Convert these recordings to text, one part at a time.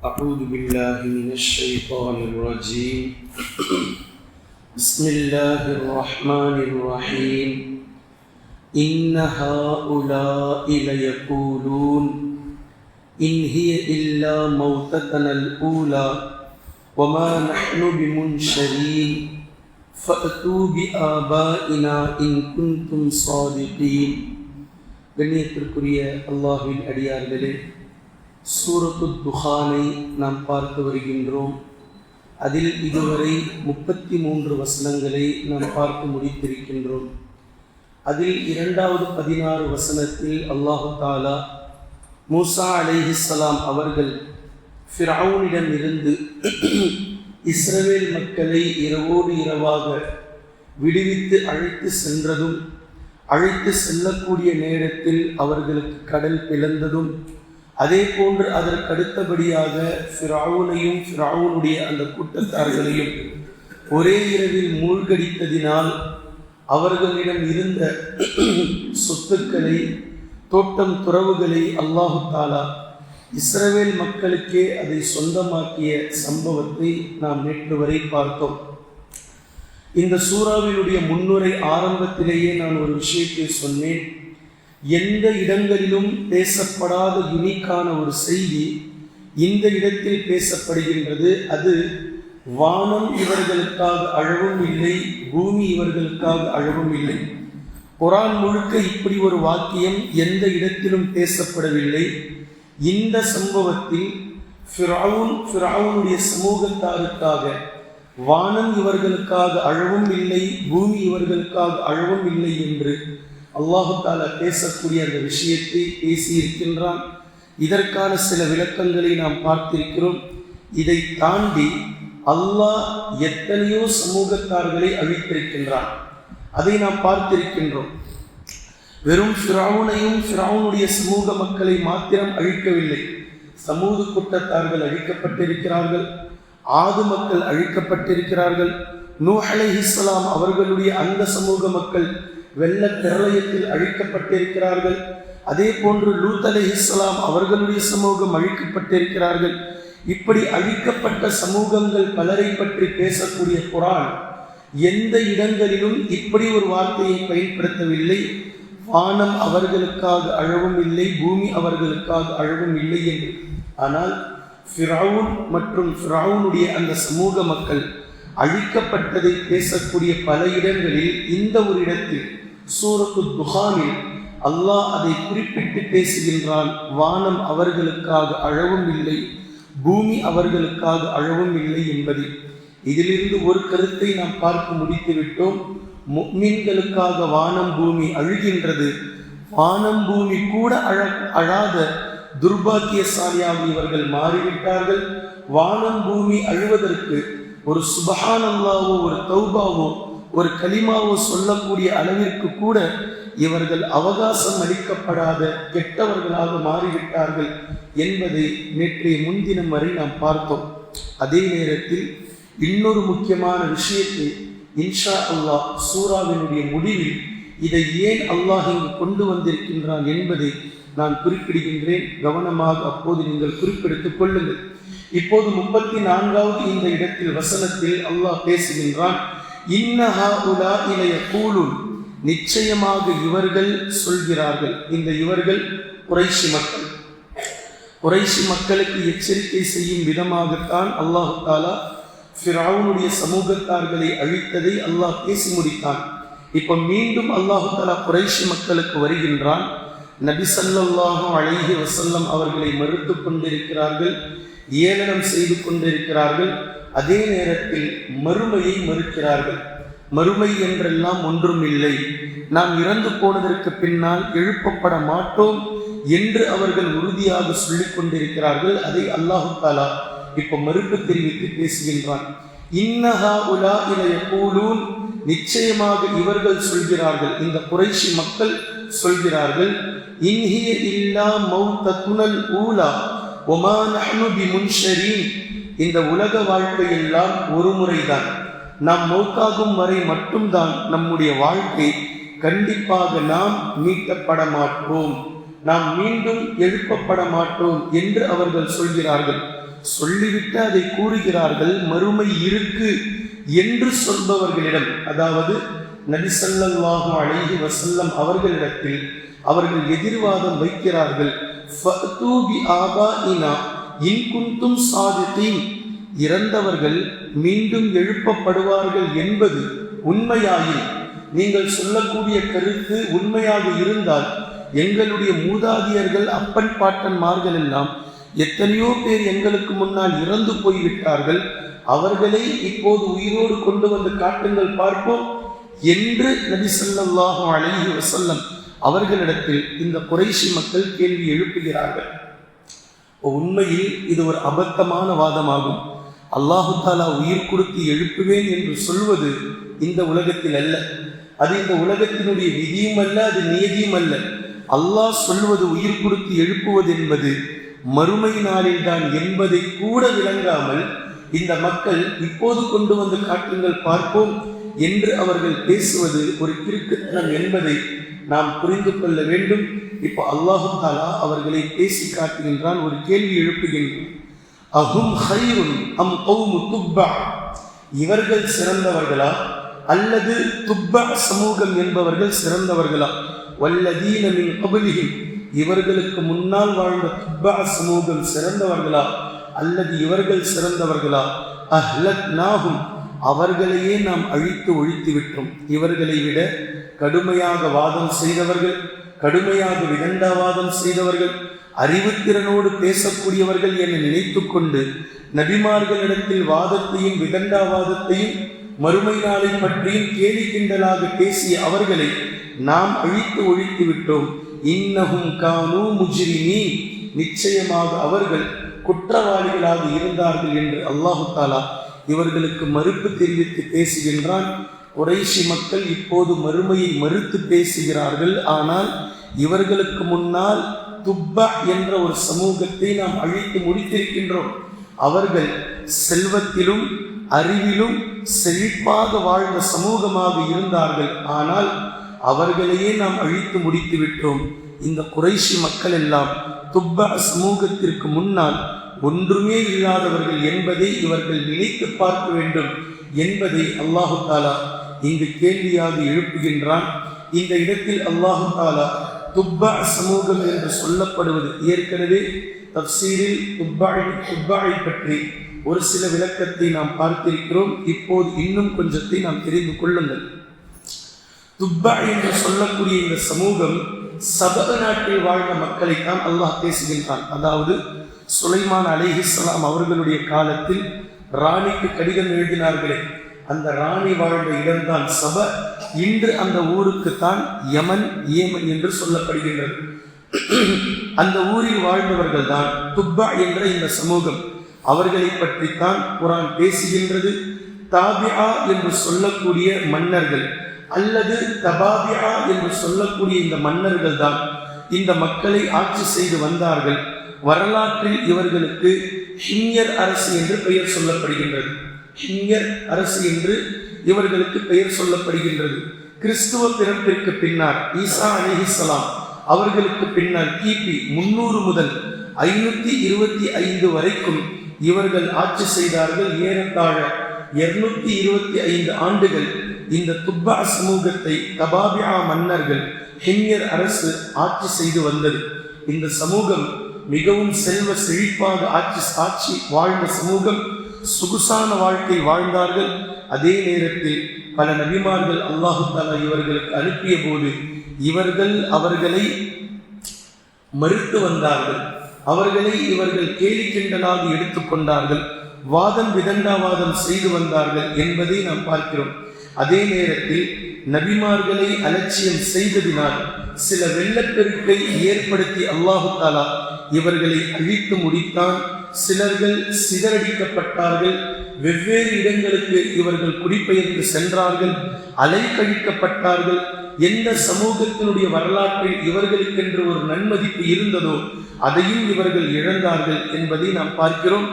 أعوذ بالله من الشيطان الرجيم بسم الله الرحمن الرحيم إن هؤلاء ليقولون إن هي إلا موتتنا الأولى وما نحن بمنشرين فأتوا بآبائنا إن كنتم صادقين. கண்ணியத்திற்குரிய அல்லாஹ்வின் அடியார்களே, சூரத்து துஹானை நாம் பார்த்து வருகின்றோம். அதில் இதுவரை 33 வசனங்களை நாம் பார்த்து முடித்திருக்கின்றோம். அதில் 16 வசனத்தில் அல்லாஹு தாலா மூசா அலைஹிஸ்ஸலாம் அவர்கள் ஃபிரௌனிடம் இருந்து இஸ்ரவேல் மக்களை இரவோடு இரவாக விடுவித்து அழைத்து சென்றதும், அழைத்து செல்லக்கூடிய நேரத்தில் அவர்களுக்கு கடல் பிளந்ததும், அதே போன்று அதற்கடுத்தபடியாக ஃபிரௌனையும் ஃபிரௌனுடைய அந்த கூட்டத்தார்களையும் ஒரே இரவில் மூழ்கடித்ததினால் அவர்களிடம் இருந்த சொத்துக்களை, தோட்டம் துறவுகளை அல்லாஹு தாலா இஸ்ரவேல் மக்களுக்கே அதை சொந்தமாக்கிய சம்பவத்தை நாம் நேற்று வரை பார்த்தோம். இந்த சூறாவினுடைய முன்னுரை ஆரம்பத்திலேயே நான் ஒரு விஷயத்தை சொன்னேன். எந்த இடங்களிலும் பேசப்படாத யுனிக்கான ஒரு செய்தி இந்த இடத்தில் பேசப்படுகின்றது. அது வானம் இவர்களுக்காக அழவும் இல்லை, பூமி இவர்களுக்காக அழவும் இல்லை. குர்ஆன் முழுக்க இப்படி ஒரு வாக்கியம் எந்த இடத்திலும் பேசப்படவில்லை. இந்த சம்பவத்தில் ஃபிரௌனுடைய சமூகத்தாருக்காக வானம் இவர்களுக்காக அழவும் இல்லை, பூமி இவர்களுக்காக அழவும் இல்லை என்று அல்லாஹு தாலா பேசக்கூடிய அந்த விஷயத்தை பேசியிருக்கின்றான். இதற்கான சில விளக்கங்களை நாம் பார்த்திருக்கிறோம். இதை தாண்டி அல்லாஹ் எத்தனையோ சமூகத்தார்களை அழித்திருக்கின்றான், அதை நாம் பார்த்திருக்கின்றோம். வெறும் ஃபிரௌனையும் ஃபிரௌனுடைய சமூக மக்களை மாத்திரம் அழிக்கவில்லை. சமூக கூட்டத்தார்கள் அழிக்கப்பட்டிருக்கிறார்கள், ஆது மக்கள் அழிக்கப்பட்டிருக்கிறார்கள், நூஹ் அலைஹிஸ்ஸலாம் அவர்களுடைய அந்த சமூக மக்கள் வெள்ள பிரளயத்தில் அழிக்கப்பட்டிருக்கிறார்கள். அதே போன்று லூத் அலைஹிஸ்ஸலாம் அவர்களுடைய சமூகம் அழிக்கப்பட்டிருக்கிறார்கள். இப்படி அழிக்கப்பட்ட சமூகங்கள் பலரை பற்றி பேசக்கூடிய குர்ஆன் எந்த இடங்களிலும் இப்படி ஒரு வார்த்தையை பயன்படுத்தவில்லை. வானம் அவர்களுக்காக அழவும் இல்லை, பூமி அவர்களுக்காக அழவும் இல்லை என்று. ஆனால் ஃபிரௌன் மற்றும் ஃபிரௌனுடைய அந்த சமூக மக்கள் அழிக்கப்பட்டதை பேசக்கூடிய பல இடங்களில் இந்த ஒரு இடத்தில் சூரத்து துஹானில் அல்லாஹ் அதை குறிப்பிட்டு பேசுகின்றான். வானம் அவர்களுக்காக அழவும் இல்லை, பூமி அவர்களுக்காக அழவும் இல்லை என்பது. இதிலிருந்து ஒரு கருத்தை நாம் பார்க்க முடித்து விட்டோம். முஃமின்களுக்காக வானம் பூமி அழுகின்றது. வானம் பூமி கூட அழாத துர்பாக்கியசாலியாக இவர்கள் மாறிவிட்டார்கள். வானம் பூமி அழுவதற்கு ஒரு சுப்ஹானல்லாஹோ, ஒரு தௌபாவோ, ஒரு கலிமாவோ சொல்லக்கூடிய அளவிற்கு கூட இவர்கள் அவகாசம் அளிக்கப்படாத கெட்டவர்களாக மாறிவிட்டார்கள் என்பதை நேற்றைய முன்தினம் வரை நாம் பார்த்தோம். அதே நேரத்தில் இன்னொரு முக்கியமான விஷயத்தை இன்ஷா அல்லாஹ் சூராவினுடைய முடிவில் இதை ஏன் அல்லாஹ் இங்கு கொண்டு வந்திருக்கின்றான் என்பதை நான் குறிப்பிடுகின்றேன். கவனமாக அப்போது நீங்கள் குறிப்பெடுத்துக் கொள்ளுங்கள். இப்போது 34வது இந்த இடத்தில் வசனத்தில் அல்லாஹ் பேசுகின்றான். இன்ன ஹாஉலாஇ லயகூலுன், நிச்சயமாக இவர்கள் சொல்கிறார்கள். இந்த இவர்கள் குறைஷி மக்கள். குறைஷி மக்களுக்கு எச்சரிக்கை செய்யும் விதமாகத்தான் அல்லாஹு தாலா ஃபிரௌனுடைய சமூகத்தார்களை அழித்ததை அல்லாஹ் பேசி முடித்தான். இப்போ மீண்டும் அல்லாஹு தாலா குறைஷி மக்களுக்கு வருகின்றான். நபி ஸல்லல்லாஹு அலைஹி வஸல்லம் அவர்களை மறுத்து கொண்டிருக்கிறார்கள், ஏளனம் செய்து கொண்டிருக்கிறார்கள். அதே நேரத்தில் மறுமையை மறுக்கிறார்கள். மறுமை என்றெல்லாம் ஒன்றும் இல்லை, நாம் இறந்து போனதற்கு பின்னால் எழுப்பப்பட மாட்டோம் என்று அவர்கள் உறுதியாக சொல்லிக் கொண்டிருக்கிறார்கள். அதை அல்லாஹு தாலா இப்ப மறுப்பு தெரிவித்து பேசுகின்றான். இன்ன ஹாஉலாஇ லயகூலூன், நிச்சயமாக இவர்கள் சொல்கிறார்கள், இந்த குறைஷி மக்கள் சொல்கிறார்கள், இன் ஹிய இல்லா மௌத்தத்துனல் ஊலா வமா நஹ்னு பிமுன்ஷரீன், இந்த உலக வாழ்க்கை எல்லாம் ஒரு முறைதான், நாம் மௌத்தாகும் வரை மட்டும்தான் நம்முடைய வாழ்க்கை, கண்டிப்பாக நாம் மீட்கப்பட மாட்டோம், நாம் மீண்டும் எழுப்பப்பட மாட்டோம் என்று அவர்கள் சொல்கிறார்கள். சொல்லிவிட்டு அதை கூறுகிறார்கள். மறுமை இருக்கு என்று சொல்பவர்களிடம், அதாவது நபி ஸல்லல்லாஹு அலைஹி வஸல்லம் அவர்களிடத்தில் அவர்கள் எதிர்வாதம் வைக்கிறார்கள். ஃபஅது பி ஆபாஇனா இன் குன்தும் சாதிகீன், இறந்தவர்கள் மீண்டும் எழுப்பப்படுவார்கள் என்பது உண்மையாயின், நீங்கள் சொல்லக்கூடிய கருத்து உண்மையாக இருந்தால், எங்களுடைய மூதாதியர்கள் அப்பன் பாட்டன்மார்கள் எல்லாம் எத்தனையோ பேர் எங்களுக்கு முன்னால் இறந்து போய்விட்டார்கள், அவர்களை இப்போது உயிரோடு கொண்டு வந்து காட்டுங்கள் பார்ப்போம் என்று நபி ஸல்லல்லாஹு அலைஹி வஸல்லம் அவர்களிடத்தில் இந்த குறைஷி மக்கள் கேள்வி எழுப்புகிறார்கள். உண்மையில் இது ஒரு அபத்தமான வாதமாகும். அல்லாஹு தஆலா உயிர் கொடுத்து எழுப்புவேன் என்று சொல்வது இந்த உலகத்தில் அல்ல, அது இந்த உலகத்தினுடைய விதியும் அல்ல, அது நியதியும் அல்ல. அல்லாஹ் சொல்வது உயிர் கொடுத்து எழுப்புவது என்பது மறுமை நாளில் தான் என்பதை கூட விளங்காமல் இந்த மக்கள் இப்போது கொண்டு வந்து காட்டுங்கள் பார்ப்போம் என்று அவர்கள் பேசுவது ஒரு கிறுக்குத்தனம் என்பதை நாம் புரிந்து கொள்ள வேண்டும். இப்போ அல்லாஹு தஆலா அவர்களை பேசி காட்டுகின்றான், ஒரு கேள்வி எழுப்புகின்றான். அஹும் ஹைருன் அம் கௌமு துப்பா, இவர்கள் சிறந்தவர்களா அல்லது துப்பா சமூகம் என்பவர்கள் சிறந்தவர்களா? வல்லதீன மின் கப்லிஹிம், இவர்களுக்கு முன்னால் வாழ்ந்த துப்பா சமூகம் சிறந்தவர்களா அல்லது இவர்கள் சிறந்தவர்களா? அஹ்லக்னாஹும், அவர்களையே நாம் அழித்து ஒழித்து விட்டோம். இவர்களை விட கடுமையாக வாதம் செய்தவர்கள், கடுமையாக விதண்டாவாதம் செய்தவர்கள், அறிவுத்திறனோடு பேசக்கூடியவர்கள் என நினைத்து கொண்டு நபிமார்களிடத்தில் வாதத்தையும் விதண்டாவாதத்தையும் மறுமை நாளை பற்றியும் கேலி கிண்டலாக பேசிய அவர்களை நாம் அழித்து ஒழித்து விட்டோம். இன்னஹும் கானூ முஜ்ரிமீன், நிச்சயமாக அவர்கள் குற்றவாளிகளாக இருந்தார்கள் என்று அல்லாஹு தஆலா இவர்களுக்கு மறுப்பு தெரிவித்து பேசுகின்றான். குறைஷி மக்கள் இப்போது மறுமையை மறுத்து பேசுகிறார்கள். ஆனால் இவர்களுக்கு முன்னால் துப்பா என்ற ஒரு சமூகத்தை நாம் அழித்து முடித்திருக்கின்றோம். அவர்கள் செல்வத்திலும் அறிவிலும் செழிப்பாக வாழ்ந்த சமூகமாக இருந்தார்கள். ஆனால் அவர்களையே நாம் அழித்து முடித்து விட்டோம். இந்த குறைஷி மக்கள் எல்லாம் துப்பா சமூகத்திற்கு முன்னால் ஒன்றுமே இல்லாதவர்கள் என்பதை இவர்கள் நினைத்து பார்க்க வேண்டும் என்பதை அல்லாஹு தஆலா இங்கு கேள்வியாக எழுப்புகின்றான். இந்த இடத்தில் அல்லாஹு தஆலா துப்பா சமூகம் என்று சொல்லப்படுவது, ஏற்கனவே தஃப்சீரில் துப்பாயை பற்றி ஒரு சில விளக்கத்தை நாம் பார்த்திருக்கிறோம். இப்போது இன்னும் கொஞ்சத்தை நாம் தெரிந்து கொள்ளுங்கள். துப்பா என்று சொல்லக்கூடிய இந்த சமூகம் சபஅ நாட்டில் வாழ்ந்த மக்களைத்தான் அல்லாஹ் பேசுகின்றான். அதாவது சுலைமான் அலைஹிஸ்ஸலாம் அவர்களுடைய காலத்தில் ராணிக்கு கடிதம் எழுதினார்களே, அந்த ராணி வாழ்ந்த இடம்தான் சப. இன்று அந்த ஊருக்குத்தான் யமன், ஏமன் என்று சொல்லப்படுகின்றது. அந்த ஊரில் வாழ்ந்தவர்கள் தான் துப்பா என்ற இந்த சமூகம். அவர்களை பற்றித்தான் குர்ஆன் பேசுகின்றது. தாபிஆ என்று சொல்லக்கூடிய மன்னர்கள் அல்லது தபாபிஆ என்று சொல்லக்கூடிய இந்த மன்னர்கள் தான் இந்த மக்களை ஆட்சி செய்து வந்தார்கள். வரலாற்றில் இவர்களுக்கு ஹிம்யர் அரசு என்று பெயர் சொல்லப்படுகின்றது. ஹிம்யர் அரசு என்று இவர்களுக்கு பெயர் சொல்லப்படுகின்றது. கிறிஸ்துவ பிறப்பிற்கு பின்னால் ஈசா அலைஹிஸ்ஸலாம் அவர்களுக்கு பின்னால் கிபி 300 முதல் 525 வரைக்கும் இவர்கள் ஆட்சி செய்தார்கள். ஏறத்தாழ 225 ஆண்டுகள் இந்த துப்பா சமூகத்தை தபாபிஆ மன்னர்கள், ஹிம்யர் அரசு ஆட்சி செய்து வந்தது. இந்த சமூகம் மிகவும் செல்வ செழிப்பாக ஆட்சி வாழ்ந்த சமூகம். சொகுசான வாழ்க்கை வாழ்ந்தார்கள். அதே நேரத்தில் பல நபிமார்கள் அல்லாஹு தஆலா இவர்களுக்கு அனுப்பிய போது இவர்கள் அவர்களை மறுத்து வந்தார்கள். அவர்களை இவர்கள் கேலி கிண்டலாக எடுத்துக்கொண்டார்கள். வாதம் விதண்டாவாதம் செய்து வந்தார்கள் என்பதை நாம் பார்க்கிறோம். அதே நேரத்தில் நபிமார்களை அலட்சியம் செய்ததினால் சில வெள்ளப்பெருக்கை ஏற்படுத்தி அல்லாஹு தஆலா இவர்களை அழித்து முடித்தான். சிலர்கள் சிதறடிக்கப்பட்டார்கள். வெவ்வேறு இடங்களுக்கு இவர்கள் குடிபெயர்ந்து சென்றார்கள், அலைக்கழிக்கப்பட்டார்கள். எந்த சமூகத்தினுடைய வரலாற்றில் இவர்களுக்கென்று ஒரு நன்மதிப்பு இருந்ததோ அதையும் இவர்கள் இழந்தார்கள் என்பதை நாம் பார்க்கிறோம்.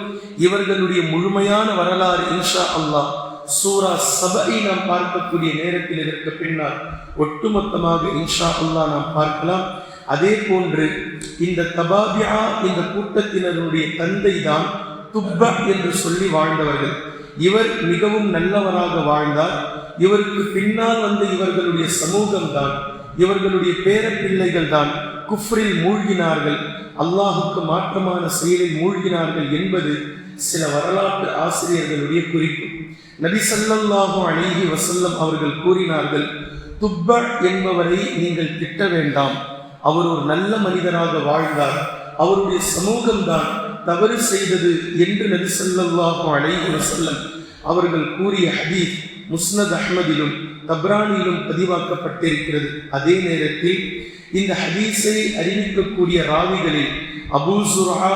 இவர்களுடைய முழுமையான வரலாறு இன்ஷா அல்லாஹ் சூரா சபை நாம் பார்க்கக்கூடிய நேரத்தில் இதற்கு பின்னால் ஒட்டுமொத்தமாக இன்ஷா அல்லாஹ் நாம் பார்க்கலாம். அதே போன்று இந்த தபாபிஆ இந்த கூட்டத்தினருடைய தந்தை தான் துப்பா என்று சொல்லி வாழ்ந்தவர்கள். இவர் மிகவும் நல்லவராக வாழ்ந்தார். இவருக்கு பின்னால் வந்த இவர்களுடைய சமூகம்தான், இவர்களுடைய பேர பிள்ளைகள் தான் குஃப்ரில் மூழ்கினார்கள், அல்லாஹுக்கு மாற்றமான செயலில் மூழ்கினார்கள் என்பது சில வரலாற்று ஆசிரியர்களுடைய குறிப்பு. நபி ஸல்லல்லாஹு அலைஹி வஸல்லம் அவர்கள் கூறினார்கள், துப்பா என்பவரை நீங்கள் திட்ட வேண்டாம், அவர் ஒரு நல்ல மனிதராக வாழ்ந்தார், அவருடைய சமூகம்தான் தவறு செய்தது என்று நபி ஸல்லல்லாஹு அலைஹி வஸல்லம் அவர்கள் கூறிய ஹதீஸ் முஸ்னத் அஹ்மதிலும் தப்ரானியிலும் பதிவாக்கப்பட்டிருக்கிறது. அதே நேரத்தில் இந்த ஹதீஸை அறிவிக்கக்கூடிய ராவிகளில் அபூ ஸுர்ஆ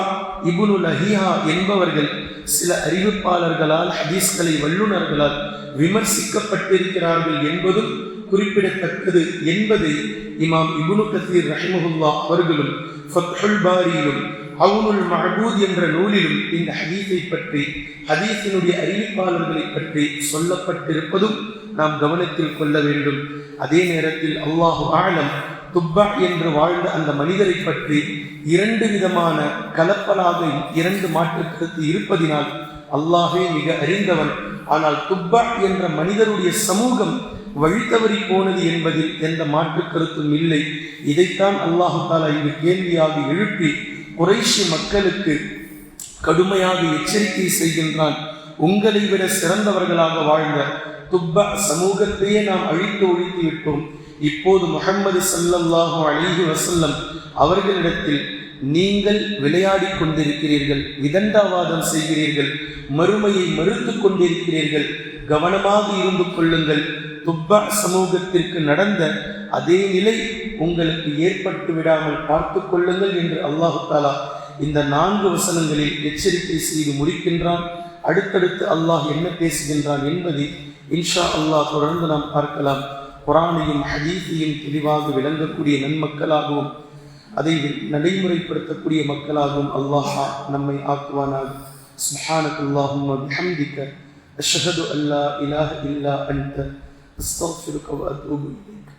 இப்னு லஹியா என்பவர்கள் சில அறிவிப்பாளர்களால் ஹதீஸ்களை வல்லுநர்களால் விமர்சிக்கப்பட்டிருக்கிறார்கள் என்பதும் குறிப்பிடத்தக்கது என்பதை இமாம் இப்னு கஸீர் ரஹிமஹுல்லாஹ் அவர்களும் ஃபத்ஹுல் பாரியிலும் அவுனுல் மஅபூத் என்ற நூலிலும் இந்த ஹதீஸை பற்றி, ஹதீஸினுடைய அறிவிப்பாளர்களை பற்றி சொல்லப்பட்டிருப்பதும் நாம் கவனத்தில் கொள்ள வேண்டும். அதே நேரத்தில் அல்லாஹு ஆலம் துப்பா என்று வாழ்ந்த அந்த மனிதரை பற்றி இரண்டு விதமான கலப்பலாக இரண்டு மாற்று கருத்து இருப்பதினால் அல்லாஹே மிக அறிந்தவன். ஆனால் துப்பா என்ற மனிதருடைய சமூகம் வழித்தவறி போனது என்பதில் எந்த மாற்று கருத்தும் இல்லை. இதைத்தான் அல்லாஹு தாலா இங்கு கேள்வியாக எழுப்பி குறைஷி மக்களுக்கு கடுமையாக எச்சரிக்கை செய்கின்றான். உங்களை விட சிறந்தவர்களாக வாழ்ந்த துப்பா சமூகத்தையே நாம் அழித்து ஒழித்து விட்டோம். இப்போது முஹம்மது ஸல்லல்லாஹு அலைஹி வஸல்லம் அவர்களிடத்தில் நீங்கள் விளையாடி கொண்டிருக்கிறீர்கள், விதண்டாவாதம் செய்கிறீர்கள், மறுமையை மறுத்து கொண்டிருக்கிறீர்கள், கவனமாக இருந்து கொள்ளுங்கள். துப்பா சமூகத்திற்கு நடந்த அதே நிலை உங்களுக்கு ஏற்பட்டு விடாமல் பார்த்து கொள்ளுங்கள் என்று அல்லாஹு தாலா இந்த 4 வசனங்களில் எச்சரிக்கை செய்து முடிக்கின்றான். அடுத்தடுத்து அல்லாஹ் என்ன பேசுகின்றான் என்பதை இன்ஷா அல்லாஹ் தொடர்ந்து நாம் பார்க்கலாம். குர்ஆனையும் ஹதீஸையும் தெளிவாக விளங்கக்கூடிய நன்மக்களாகவும் அதை நடைமுறைப்படுத்தக்கூடிய மக்களாகவும் அல்லாஹ் நம்மை ஆக்குவானாக. சுப்ஹானக்கல்லாஹும்ம பிஹம்திக அஷ்ஹது அல்லா இலாஹ இல்லா அன்த அஸ்தக்ஃபிருக வ அத்தூபு இலைக்.